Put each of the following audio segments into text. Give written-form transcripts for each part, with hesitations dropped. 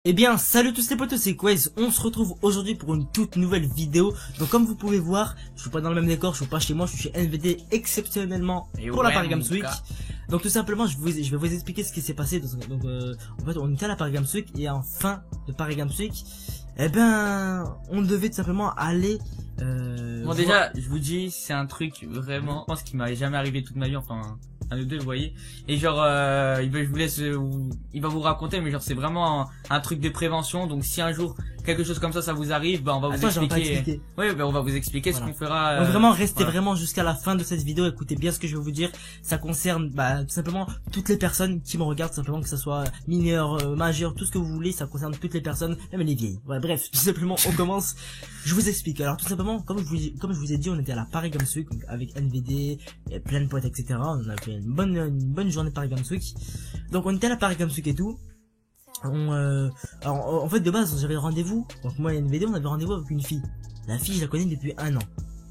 Eh bien, salut tous les potos, c'est Quaze. On se retrouve aujourd'hui pour une toute nouvelle vidéo. Donc comme vous pouvez voir, je suis pas dans le même décor, je suis pas chez moi, je suis chez NVD exceptionnellement pour la Paris Games Week. Donc tout simplement, je vais vous expliquer ce qui s'est passé. En fait, on était à la Paris Games Week et en fin de Paris Games Week, eh ben, on devait tout simplement aller... Bon déjà, je vous dis, c'est un truc vraiment, je pense qu'il m'est jamais arrivé toute ma vie, enfin un ou deux, vous voyez. Et genre, je vous laisse, il va vous raconter, mais genre c'est vraiment un truc de prévention. Donc si un jour quelque chose comme ça vous arrive, bah on va vous expliquer. Oui, bah on va vous expliquer voilà. Ce qu'on fera. Donc vraiment, restez vraiment jusqu'à la fin de cette vidéo. Écoutez bien ce que je vais vous dire. Ça concerne tout simplement toutes les personnes qui me regardent, tout simplement, que ce soit mineur, majeur, tout ce que vous voulez. Ça concerne toutes les personnes, même les vieilles. Voilà, bref, tout simplement, on commence. Je vous explique. Alors tout simplement, comme je vous ai dit, on était à la Paris Games Week donc, avec NVD, plein de potes, etc. On a fait une bonne journée de Paris Games Week. Donc on était à la Paris Games Week et tout. Alors, en fait, de base, j'avais rendez-vous. Donc moi et NVD, on avait rendez-vous avec une fille. La fille, je la connais depuis 1 an.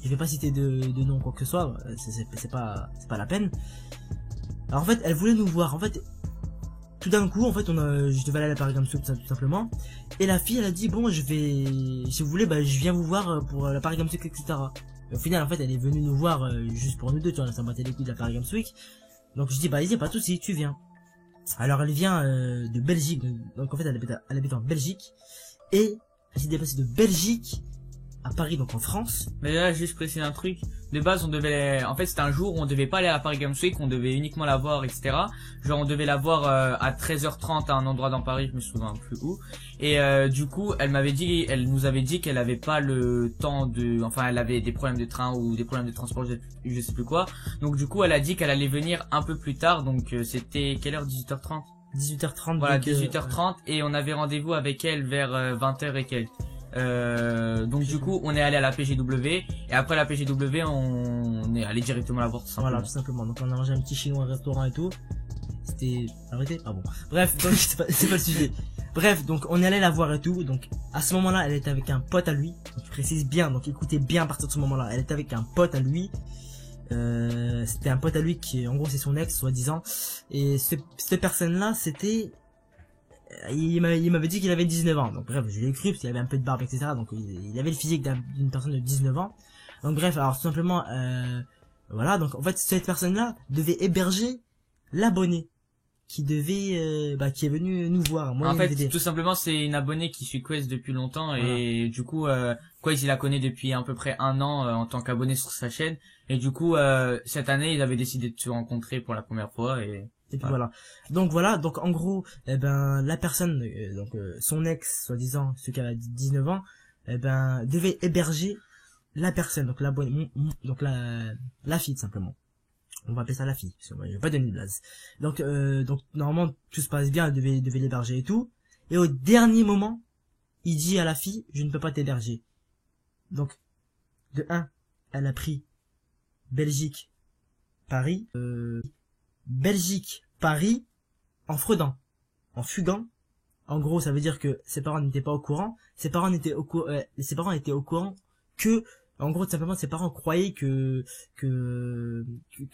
Je vais pas citer de nom quoi que ce soit. C'est pas la peine. Alors en fait, elle voulait nous voir. En fait, tout d'un coup, en fait, je devais aller à la Paris Games Week tout simplement. Et la fille, elle a dit bon, si vous voulez, je viens vous voir pour la Paris Games Week, etc. Et au final, en fait, elle est venue nous voir juste pour nous deux. Tu vois, ça battait les couilles de la Paris Games Week. Donc je dis vas-y, pas de souci, tu viens. Alors elle vient de Belgique, donc en fait elle habite en Belgique, et elle s'est déplacée de Belgique à Paris, donc en France. Mais là, juste préciser un truc. De base, en fait, c'était un jour où on devait pas aller à la Paris Games Week, on devait uniquement la voir, etc. Genre, on devait la voir à 13h30 à un endroit dans Paris, je me souviens plus où. Et du coup, elle nous avait dit qu'elle avait pas le temps enfin, elle avait des problèmes de train ou des problèmes de transport, je sais plus quoi. Donc du coup, elle a dit qu'elle allait venir un peu plus tard. Donc c'était quelle heure? 18h30. 18h30. Voilà, 18h30, et on avait rendez-vous avec elle vers 20h et quelques. Donc du coup on est allé à la PGW, et après la PGW on est allé directement la voir, tout simplement. Voilà, tout simplement. Donc on a mangé un petit chinois au restaurant et tout. C'était arrêté. Ah bon, bref, donc c'est pas le sujet. Bref, donc on est allé la voir et tout. Donc à ce moment là elle était avec un pote à lui, donc je précise bien, donc écoutez bien à partir de ce moment là, elle était avec un pote à lui. C'était un pote à lui qui, en gros, c'est son ex, soi-disant. Et cette personne-là, il m'avait dit qu'il avait 19 ans. Donc bref, je l'ai cru parce qu'il avait un peu de barbe, etc. Donc il avait le physique d'une personne de 19 ans. Donc bref, alors tout simplement, voilà. Donc en fait, cette personne-là devait héberger l'abonné qui qui est venu nous voir. Moi, en fait, tout simplement, c'est une abonnée qui suit Quest depuis longtemps, voilà. Et du coup, Quest, il la connaît depuis à peu près 1 an en tant qu'abonné sur sa chaîne. Et du coup, cette année, ils avaient décidé de se rencontrer pour la première fois, et puis voilà. Donc en gros, la personne, son ex, soi-disant, ce qui a 19 ans, devait héberger la personne, donc l'abonné, donc la fille, tout simplement. On va appeler ça la fille, parce que moi, je vais pas donner de blase. Donc normalement, tout se passe bien, elle devait l'héberger et tout. Et au dernier moment, il dit à la fille, je ne peux pas t'héberger. Donc, de 1, elle a pris Belgique, Paris, Belgique, Paris, en fraudant, en fugant. En gros, ça veut dire que ses parents n'étaient pas au courant. Ses parents étaient au courant que, en gros, tout simplement, ses parents croyaient que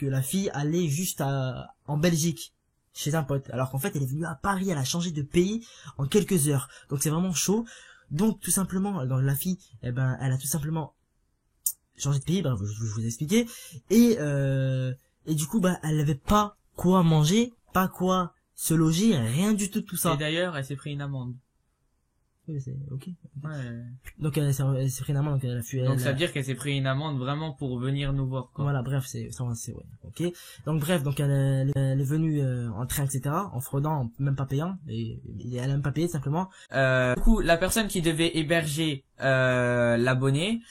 la fille allait juste en Belgique, chez un pote. Alors qu'en fait, elle est venue à Paris, elle a changé de pays en quelques heures. Donc c'est vraiment chaud. Donc tout simplement, la fille, elle a tout simplement changé de pays, je vous ai expliqué. Et du coup, elle n'avait pas quoi manger, pas quoi se loger, rien du tout ça. Et d'ailleurs, elle s'est pris une amende. Oui, c'est ok. Ouais. Donc elle s'est pris une amende, donc elle a fui. Donc ça veut dire qu'elle s'est pris une amende vraiment pour venir nous voir, quoi. Voilà, bref, c'est ouais. Ok. Donc bref, donc elle est venue en train, etc., en fraudant, même pas payant, et elle a même pas payé simplement. Du coup, la personne qui devait héberger l'abonné,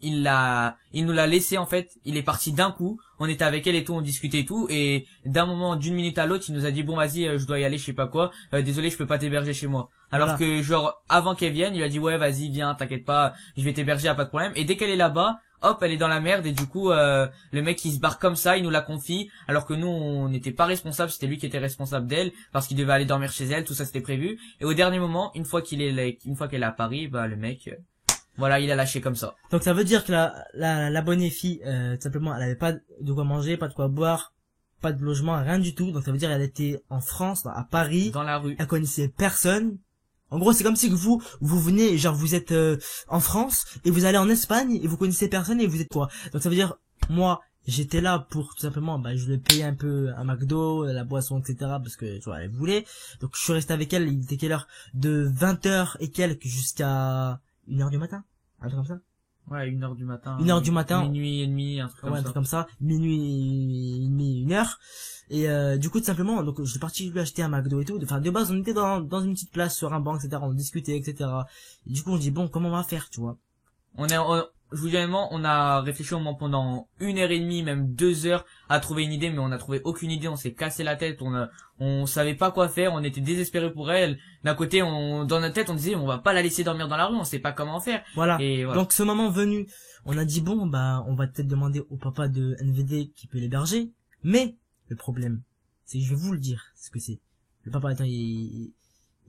il nous l'a laissé, en fait. Il est parti d'un coup. On était avec elle et tout, on discutait et tout, et d'une minute à l'autre, il nous a dit bon vas-y, je dois y aller, je sais pas quoi, désolé, je peux pas t'héberger chez moi. Alors voilà. Que genre avant qu'elle vienne, il a dit ouais vas-y viens, t'inquiète pas, je vais t'héberger, y a pas de problème. Et dès qu'elle est là-bas, hop, elle est dans la merde, et du coup le mec il se barre comme ça, il nous la confie, alors que nous on n'était pas responsable, c'était lui qui était responsable d'elle parce qu'il devait aller dormir chez elle, tout ça c'était prévu. Et au dernier moment, une fois qu'elle est à Paris, le mec voilà, il a lâché comme ça. Donc ça veut dire que l'abonnée fille, tout simplement, elle avait pas de quoi manger, pas de quoi boire, pas de logement, rien du tout. Donc ça veut dire elle était en France, à Paris, Dans la rue. elle connaissait personne. En gros, c'est comme si que vous venez, genre vous êtes en France et vous allez en Espagne et vous connaissez personne et vous êtes quoi. Donc ça veut dire, moi, j'étais là pour tout simplement, je lui ai payé un peu un McDo, la boisson, etc. parce que tu vois, elle voulait. Donc je suis resté avec elle. Il était quelle heure? De 20h et quelques jusqu'à 1h du matin, un truc comme ça. Ouais, 1h du matin. 1h du matin. Minuit et demi, un truc comme Ouais, un ça. truc comme ça. Minuit et demi, 1h. Et du coup, tout simplement, donc je suis parti lui acheter un McDo et tout. Enfin, de base, on était dans une petite place sur un banc, etc. On discutait, etc. Et du coup, on dit bon, comment on va faire, tu vois? Je vous dis honnêtement, on a réfléchi au moins pendant 1h30, même 2 heures à trouver une idée, mais on n'a trouvé aucune idée, on s'est cassé la tête, on savait pas quoi faire, on était désespérés pour elle. D'un côté, dans notre tête, on disait, on va pas la laisser dormir dans la rue, on sait pas comment faire. Voilà. Et voilà. Donc, ce moment venu, on a dit bon, on va peut-être demander au papa de NVD qui peut l'héberger. Mais, le problème, c'est que je vais vous le dire, ce que c'est. Le papa, attends, il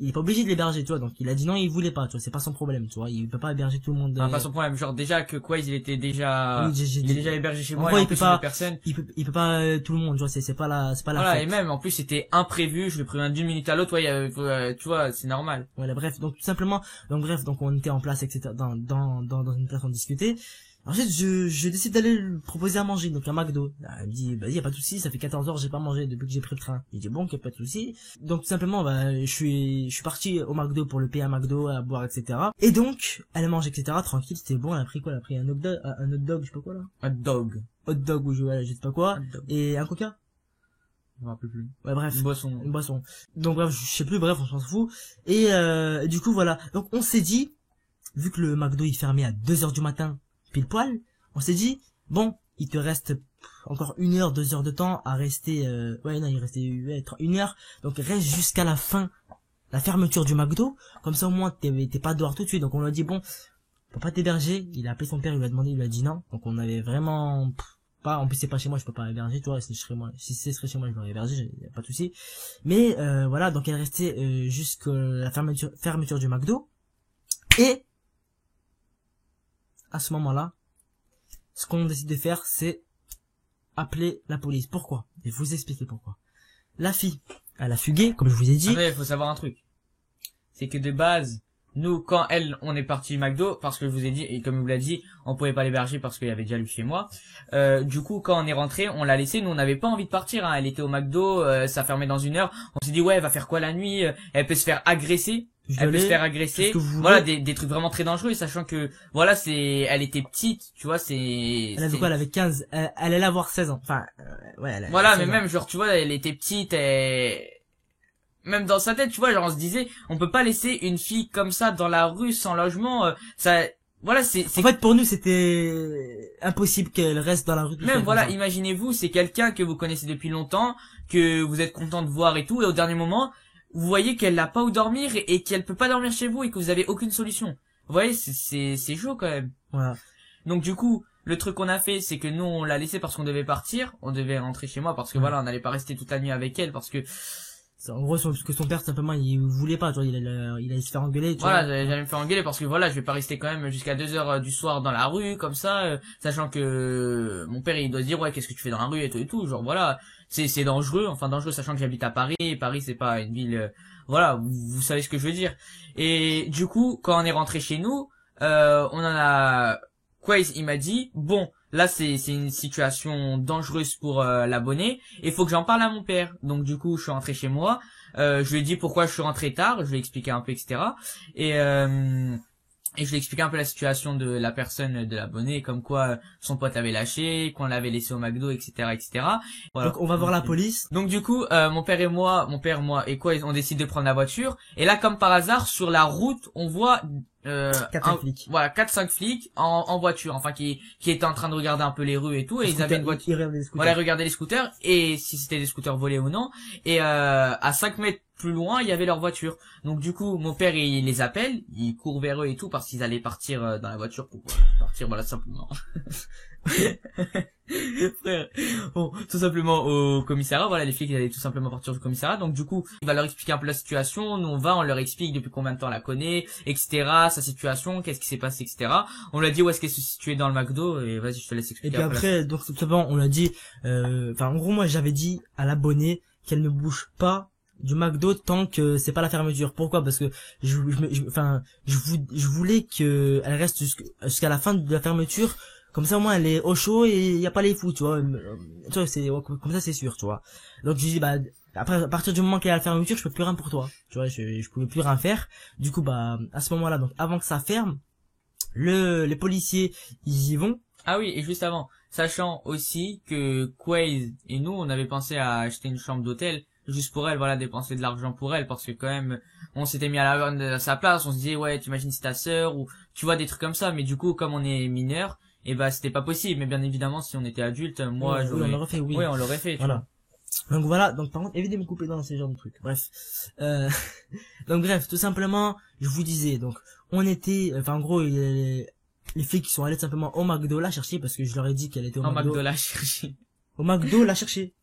est pas obligé de l'héberger, tu vois, donc il a dit non, il voulait pas, tu vois, c'est pas son problème, tu vois, il peut pas héberger tout le monde. Pas son problème, genre déjà que Quaise, il était déjà, Oui, il est déjà hébergé chez en moi, gros, et en il peut plus, pas- personne. il peut pas tout le monde, tu vois, c'est pas la Voilà, fête. et même, en plus, c'était imprévu, je l'ai prévu d'une minute à l'autre, ouais, tu vois, c'est normal. Voilà, bref, donc tout simplement, donc on était en place, etc. dans une place, on discutait. Ensuite, je décide d'aller lui proposer à manger, donc un McDo. Elle me dit, vas-y, y a pas de souci, ça fait 14 heures, j'ai pas mangé depuis que j'ai pris le train. Je dis, bon, y a pas de souci. Donc, tout simplement, je suis parti au McDo pour le payer un McDo, à boire, etc. Et donc, elle mange, etc. Tranquille, c'était bon, elle a pris quoi? Elle a pris un hot dog, je sais pas quoi, là. Hot dog. Hot dog, ou je sais pas quoi. Hot dog. Et un coca. Je me rappelle plus. Ouais, bref. Une boisson. Donc, bref, je sais plus, bref, on s'en fout. Et, du coup, voilà. Donc, on s'est dit, vu que le McDo, il fermait à 2 heures du matin, pile poil, on s'est dit, bon, il te reste encore 1 heure, 2 heures de temps à rester, il restait 1 heure, donc reste jusqu'à la fin, la fermeture du McDo, comme ça au moins t'es pas dehors tout de suite. Donc on lui a dit, bon, on peut pas t'héberger. Il a appelé son père, il lui a demandé, il lui a dit non. Donc on avait vraiment pas, en plus c'est pas chez moi, je peux pas héberger, tu vois, si ce serait chez moi, je l'aurais hébergé, y a pas de souci. Mais voilà, donc elle restait jusqu'à la fermeture du McDo. Et à ce moment-là, ce qu'on décide de faire, c'est appeler la police. Pourquoi? Je vais vous expliquer pourquoi. La fille, elle a fugué, comme je vous ai dit. Après, il faut savoir un truc. C'est que de base, nous, quand on est parti du McDo, parce que je vous ai dit, et comme je vous l'ai dit, on pouvait pas l'héberger parce qu'il y avait déjà lui chez moi. Du coup, quand on est rentré, on l'a laissé. Nous, on n'avait pas envie de partir. Hein. Elle était au McDo, ça fermait dans 1 heure. On s'est dit, ouais, elle va faire quoi la nuit? Elle peut se faire agresser. Elle peut se faire agresser. Voilà, des trucs vraiment très dangereux, sachant que, voilà, elle était petite, tu vois, elle avait quoi? Elle avait 15, elle allait avoir 16 ans. Enfin, ouais, voilà, mais même, genre, tu vois, elle était petite, même dans sa tête, tu vois, genre, on se disait, on peut pas laisser une fille comme ça dans la rue sans logement, ça, voilà, en fait, pour nous, c'était impossible qu'elle reste dans la rue. Même, voilà, imaginez-vous, c'est quelqu'un que vous connaissez depuis longtemps, que vous êtes content de voir et tout, et au dernier moment, vous voyez qu'elle n'a pas où dormir et qu'elle peut pas dormir chez vous et que vous avez aucune solution. Vous voyez, c'est chaud quand même. Voilà. Donc du coup, le truc qu'on a fait, c'est que nous on l'a laissé parce qu'on devait partir, on devait rentrer chez moi parce que voilà, on n'allait pas rester toute la nuit avec elle parce que en gros, parce que son père simplement il voulait pas, tu vois, il allait se faire engueuler. Tu voilà, vois. j'allais me faire engueuler parce que voilà, je vais pas rester quand même jusqu'à 2 heures du soir dans la rue comme ça, sachant que mon père il doit se dire ouais qu'est-ce que tu fais dans la rue et tout, genre voilà, c'est dangereux, enfin dangereux sachant que j'habite à Paris, et Paris c'est pas une ville, voilà, vous savez ce que je veux dire. Et du coup, quand on est rentré chez nous, on en a Quaze, il m'a dit bon. Là, c'est une situation dangereuse pour l'abonné. Et il faut que j'en parle à mon père. Donc du coup, je suis rentré chez moi. Je lui ai dit pourquoi je suis rentré tard. Je lui ai expliqué un peu, etc. Et je lui ai expliqué un peu la situation de la personne de l'abonné, comme quoi son pote l'avait lâché, qu'on l'avait laissé au McDo, etc., etc. Voilà. Donc on va voir la police. Donc du coup, mon père, moi et quoi, on décide de prendre la voiture. Et là, comme par hasard, sur la route, on voit 4-5 flics. Voilà, 4-5 flics en voiture, enfin qui étaient en train de regarder un peu les rues et tout, et ils avaient une voiture. Voilà, regarder les scooters et si c'était des scooters volés ou non. Et à 5 mètres plus loin, il y avait leur voiture. Donc du coup, mon père il les appelle, il court vers eux et tout parce qu'ils allaient partir dans la voiture pour partir, voilà, simplement. Frère. Bon, tout simplement au commissariat, voilà, les flics ils allaient tout simplement partir du commissariat, donc du coup, il va leur expliquer un peu la situation, nous on leur explique depuis combien de temps on la connaît, etc., sa situation, qu'est-ce qui s'est passé, etc. On lui a dit où est-ce qu'elle se situait dans le McDo, et vas-y, je te laisse Et expliquer. puis après, donc tout simplement, on l'a dit, enfin en gros moi j'avais dit à l'abonné qu'elle ne bouge pas du McDo tant que c'est pas la fermeture. Pourquoi? Parce que je voulais que elle reste jusqu'à la fin de la fermeture. Comme ça au moins elle est au chaud et y a pas les fous, tu vois. Tu vois, c'est comme ça c'est sûr, tu vois. Donc je dis bah après à partir du moment qu'il y a la fermeture, je peux plus rien pour toi. Tu vois, je pouvais plus rien faire. Du coup bah à ce moment-là, donc avant que ça ferme, les policiers ils y vont. Ah oui, et juste avant, sachant aussi que Quaze et nous, on avait pensé à acheter une chambre d'hôtel, juste pour elle, voilà, dépenser de l'argent pour elle, parce que quand même, on s'était mis à sa place, on se disait, ouais, t'imagines c'est ta sœur, ou tu vois, des trucs comme ça, mais du coup, comme on est mineur, et bah, c'était pas possible, mais bien évidemment, si on était adulte, moi, Oui, j'aurais... on l'aurait fait, oui. Ouais, on l'aurait fait, tu vois. Donc voilà, donc par contre, évitez de me couper dans ces genres de trucs. Bref. Donc bref, tout simplement, je vous disais, donc, on était, enfin en gros, les filles qui sont allées tout simplement au McDo la chercher parce que je leur ai dit qu'elle était au McDo. McDo la chercher. Au McDo la chercher.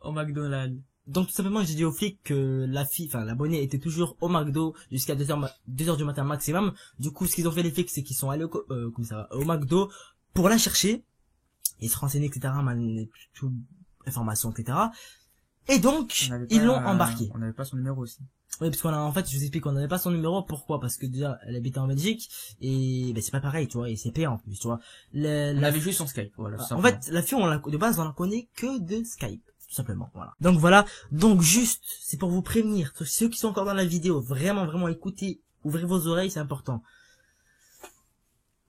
Au McDonald's. Donc tout simplement j'ai dit aux flics que la fille, enfin l'abonné était toujours au McDo jusqu'à 2h du matin maximum. Du coup ce qu'ils ont fait les flics c'est qu'ils sont allés au McDo pour la chercher. Ils se renseignaient etc. Toute information etc. Et donc ils l'ont embarquée. On n'avait pas son numéro aussi. Oui, parce qu'on a, en fait, je vous explique, on n'avait pas son numéro, pourquoi? Parce que déjà, elle habitait en Belgique, et, ben, c'est pas pareil, tu vois, et c'est payant, en plus, tu vois. On avait juste son Skype, voilà. En fait, la fille, de base, on la connaît que de Skype, tout simplement, voilà. Donc voilà, donc juste, c'est pour vous prévenir, ceux qui sont encore dans la vidéo, vraiment, vraiment écoutez, ouvrez vos oreilles, c'est important.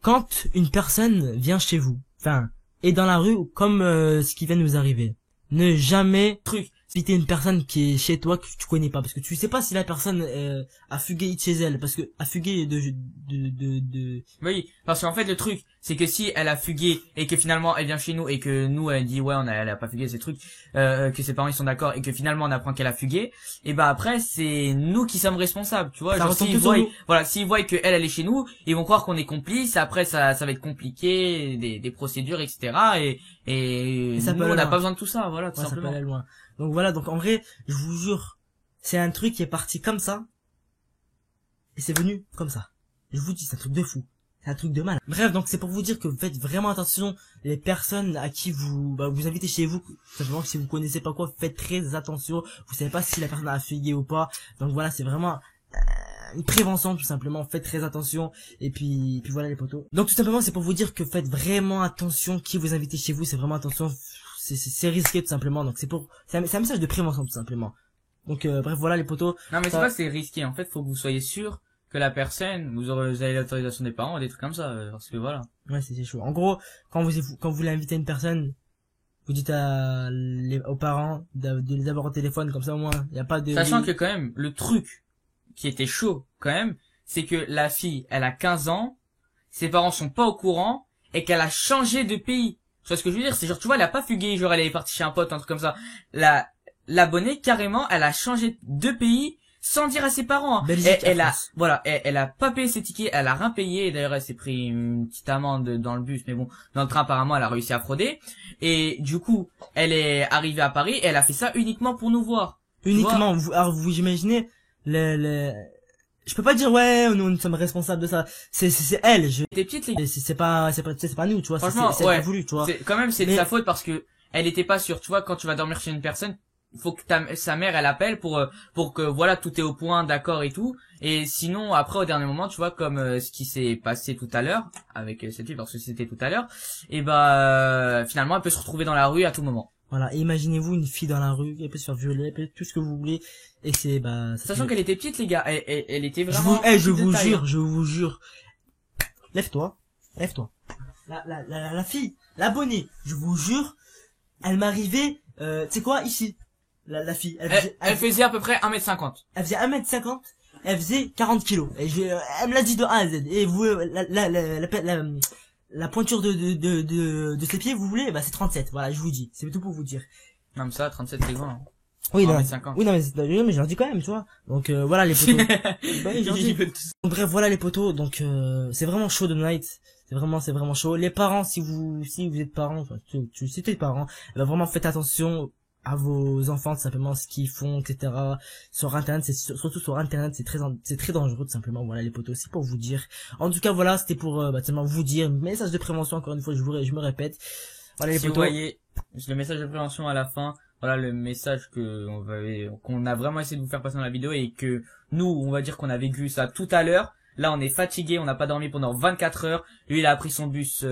Quand une personne vient chez vous, enfin, est dans la rue, comme ce qui vient de nous arriver, ne jamais inviter une personne qui est chez toi que tu connais pas, parce que tu sais pas si la personne a fugué de chez elle, parce que a fugué de... Oui, parce qu'en fait le truc c'est que si elle a fugué et que finalement elle vient chez nous et que nous elle dit ouais elle a pas fugué ces trucs, que ses parents ils sont d'accord et que finalement on apprend qu'elle a fugué, et bah après c'est nous qui sommes responsables, tu vois. Genre s'ils voient, voilà, s'ils voient que elle est chez nous, ils vont croire qu'on est complice. Après ça va être compliqué, des procédures etc. Et nous on n'a pas besoin de tout ça, voilà, tout simplement. Ça peut aller loin. Donc voilà, donc en vrai, je vous jure, c'est un truc qui est parti comme ça, et c'est venu comme ça. Je vous dis, c'est un truc de fou. C'est un truc de mal. Bref, donc c'est pour vous dire que vous faites vraiment attention, les personnes à qui vous invitez chez vous, simplement si vous connaissez pas quoi, faites très attention, vous savez pas si la personne a fugué ou pas. Donc voilà, c'est vraiment une prévention tout simplement, faites très attention, et puis voilà les potos. Donc tout simplement c'est pour vous dire que faites vraiment attention qui vous invitez chez vous, c'est vraiment attention, c'est risqué tout simplement, donc c'est un message de prévention tout simplement. Donc bref voilà les potos. Non mais c'est pas que c'est risqué, en fait faut que vous soyez sûr que la personne, vous avez l'autorisation des parents, des trucs comme ça, parce que voilà. Ouais c'est chaud. En gros, quand vous voulez inviter une personne, vous dites aux parents de les avoir au téléphone, comme ça au moins il y a pas de... Sachant que quand même, le truc qui était chaud quand même, c'est que la fille, elle a 15 ans, ses parents sont pas au courant, et qu'elle a changé de pays. Tu vois ce que je veux dire? C'est genre, tu vois, elle a pas fugué, genre elle est partie chez un pote, un truc comme ça. L'abonnée, carrément, elle a changé de pays sans dire à ses parents. Belgique, elle a pas payé ses tickets, elle a rien payé. D'ailleurs, elle s'est pris une petite amende dans le bus, mais bon, dans le train, apparemment, elle a réussi à frauder. Et du coup, elle est arrivée à Paris, et elle a fait ça uniquement pour nous voir. Uniquement, vous imaginez, je peux pas dire ouais nous sommes responsables de ça, c'est elle, T'es petite, les gars. C'est pas nous, tu vois. Franchement, c'est ouais, voulu, tu vois. Quand même c'est de sa faute, parce que elle était pas sûre, tu vois. Quand tu vas dormir chez une personne, faut que sa mère elle appelle pour que voilà, tout est au point, d'accord et tout. Et sinon après au dernier moment, tu vois, comme ce qui s'est passé tout à l'heure avec cette fille, parce que c'était tout à l'heure, et bah finalement elle peut se retrouver dans la rue à tout moment. Voilà, et imaginez-vous une fille dans la rue, elle peut se faire violer, elle peut tout ce que vous voulez, et c'est sachant qu'elle était petite, les gars, elle était vraiment... Je vous jure. Lève-toi. La fille, l'abonnée, je vous jure, elle m'arrivait, tu sais quoi, ici. La fille, elle faisait à peu près 1m50. Elle faisait 1m50, elle faisait 40 kilos. Et elle me l'a dit de A à Z. Et vous, la pointure de ses pieds, vous voulez, bah c'est 37. Voilà, je vous dis, c'est tout pour vous dire. Non mais ça, 37 c'est grand. Hein. Oui, non, 1m50. oui, non, mais je leur dis quand même, tu vois. Donc voilà les potos. Donc, bref, voilà les potos. Donc c'est vraiment chaud de night. c'est vraiment chaud. Les parents, si vous êtes parents, enfin, si t'es parents, eh ben vraiment faites attention à vos enfants, tout simplement, ce qu'ils font, etc. Sur internet, surtout sur internet, c'est très dangereux, tout simplement. Voilà, les potos, c'est pour vous dire. En tout cas, voilà, c'était pour, seulement vous dire, message de prévention, encore une fois, je me répète. Voilà, les Si potos. vous voyez le message de prévention à la fin, voilà le message qu'on a vraiment essayé de vous faire passer dans la vidéo et que nous, on va dire qu'on a vécu ça tout à l'heure. Là, on est fatigué, on n'a pas dormi pendant 24 heures. Lui, il a pris son bus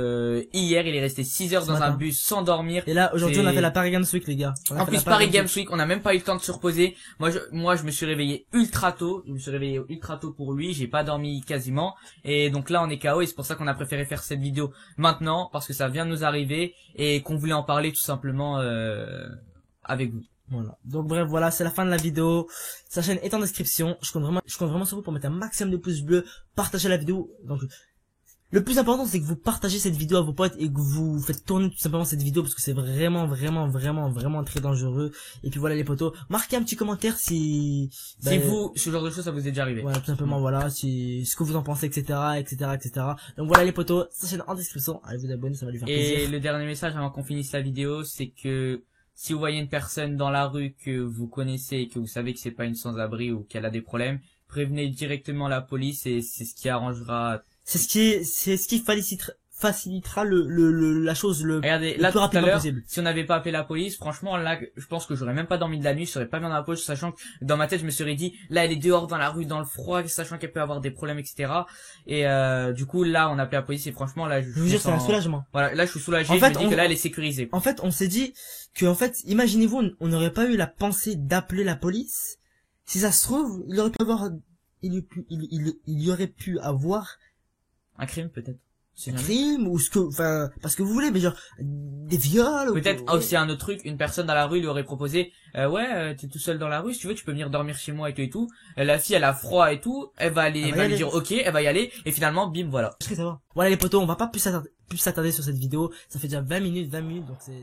hier, il est resté 6 heures dans un bus sans dormir. Et là, aujourd'hui, on a fait la Paris Games Week, les gars. En plus, Paris Games Week, on n'a même pas eu le temps de se reposer. Moi, je me suis réveillé ultra tôt. Je me suis réveillé ultra tôt pour lui. J'ai pas dormi quasiment. Et donc là, on est KO et c'est pour ça qu'on a préféré faire cette vidéo maintenant parce que ça vient de nous arriver et qu'on voulait en parler tout simplement avec vous. Voilà. Donc bref, voilà, c'est la fin de la vidéo. Sa chaîne est en description. Je compte vraiment sur vous pour mettre un maximum de pouces bleus, partager la vidéo. Donc le plus important, c'est que vous partagez cette vidéo à vos potes et que vous faites tourner tout simplement cette vidéo parce que c'est vraiment très dangereux. Et puis voilà les potos, marquez un petit commentaire si vous, ce genre de choses, ça vous est déjà arrivé. Voilà, tout simplement, voilà, si ce que vous en pensez, etc. Donc voilà les potos, sa chaîne en description. Allez vous abonner, ça va lui faire plaisir. Et le dernier message avant qu'on finisse la vidéo, c'est que si vous voyez une personne dans la rue que vous connaissez et que vous savez que c'est pas une sans-abri ou qu'elle a des problèmes, prévenez directement la police et c'est ce qui arrangera. C'est ce qui facilitera la chose Regardez, le là plus tout à rapidement l'heure, possible. si on n'avait pas appelé la police, franchement là, je pense que j'aurais même pas dormi de la nuit, je serais pas bien dans la poche, sachant que dans ma tête je me serais dit, là elle est dehors dans la rue, dans le froid, sachant qu'elle peut avoir des problèmes, etc. Et du coup là on a appelé la police et franchement là je vous jure, c'est un soulagement. Voilà, là je suis soulagé, En fait, je me dis que là elle est sécurisée. En fait, on s'est dit que imaginez-vous, on n'aurait pas eu la pensée d'appeler la police. Si ça se trouve, il y aurait pu avoir Un crime peut-être. Un crime ou parce que vous voulez, mais genre des viols. Peut-être aussi un autre truc, une personne dans la rue lui aurait proposé, t'es tout seul dans la rue, si tu veux, tu peux venir dormir chez moi et tout et tout. La fille, elle a froid et tout, elle va lui dire ok, elle va y aller, et finalement, bim, voilà. Voilà les potos, on va pas plus s'attarder sur cette vidéo. Ça fait déjà 20 minutes, donc c'est...